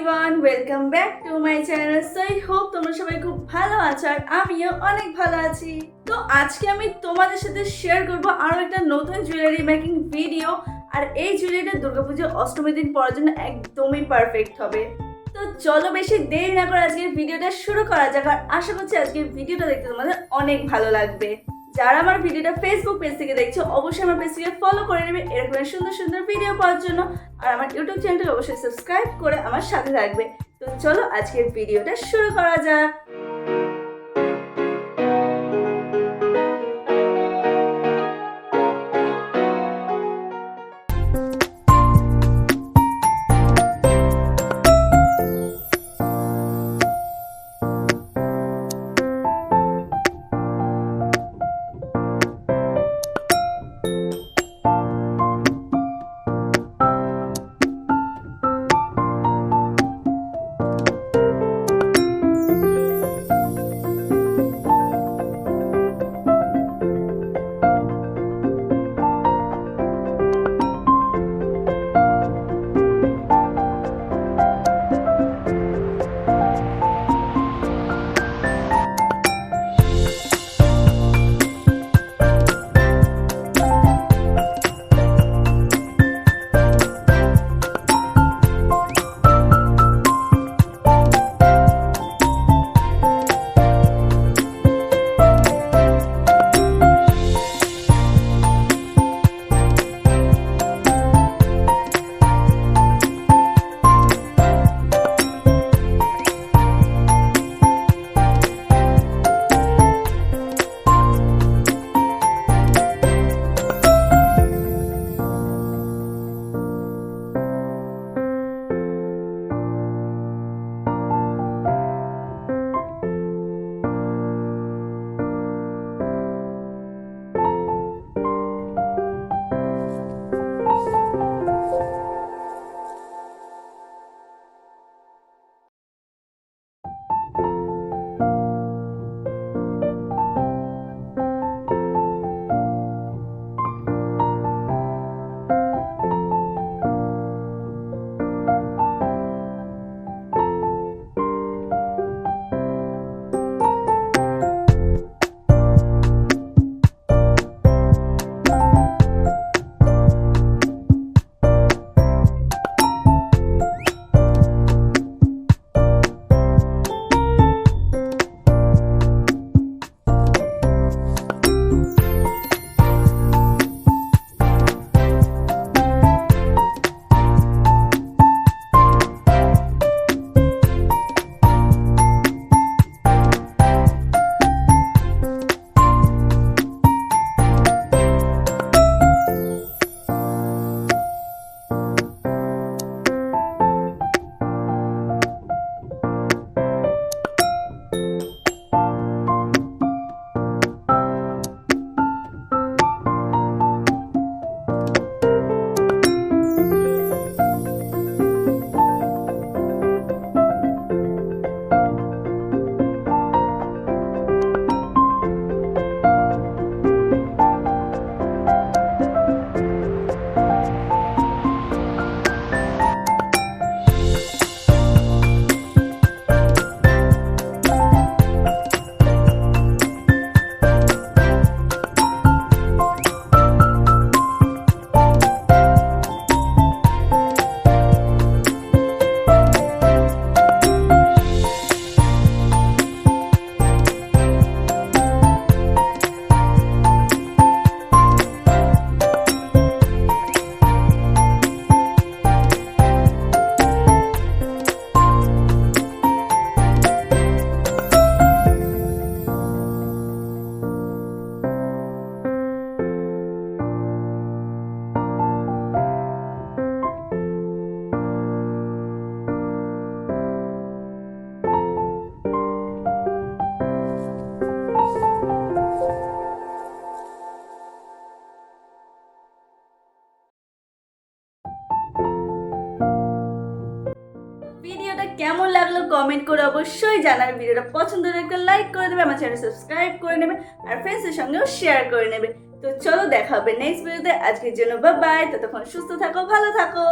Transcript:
Everyone, welcome back to my channel. So I hope তোমরা সবাই খুব ভালো আছো আর আমিও অনেক ভালো আছি। তো আজকে আমি তোমাদের সাথে শেয়ার করব আরো একটা নতুন জুয়েলারি মেকিং ভিডিও। আর এই জুয়েলারিটা দুর্গাপুজো অষ্টমীর দিন পরার জন্য একদমই পারফেক্ট হবে। তো চলো বেশি দেরি না করে আজকের ভিডিওটা শুরু করা যাক। আর আশা করছি আজকের ভিডিওটা দেখতে তোমাদের অনেক ভালো লাগবে। যারা আমার ভিডিওটা ফেসবুক পেজ থেকে দেখছো অবশ্যই আমার পেজটিকে ফলো করে নেবে এরকম সুন্দর সুন্দর ভিডিও পাওয়ার জন্য। আর আমার ইউটিউব চ্যানেলটাকে অবশ্যই সাবস্ক্রাইব করে আমার সাথে থাকবে। তো চলো আজকের ভিডিওটা শুরু করা যাক। ভিডিওটা কেমন লাগলো কমেন্ট করে অবশ্যই জানাবে। ভিডিওটা পছন্দ হলে একটা লাইক করে দেবে, আমার চ্যানেল সাবস্ক্রাইব করে নেবে আর ফ্রেন্ডসদের সঙ্গেও শেয়ার করে নেবে। তো চলো দেখা হবে নেক্সট ভিডিওতে। আজকের জন্য বাই বাই। ততক্ষণ সুস্থ থাকো, ভালো থাকো।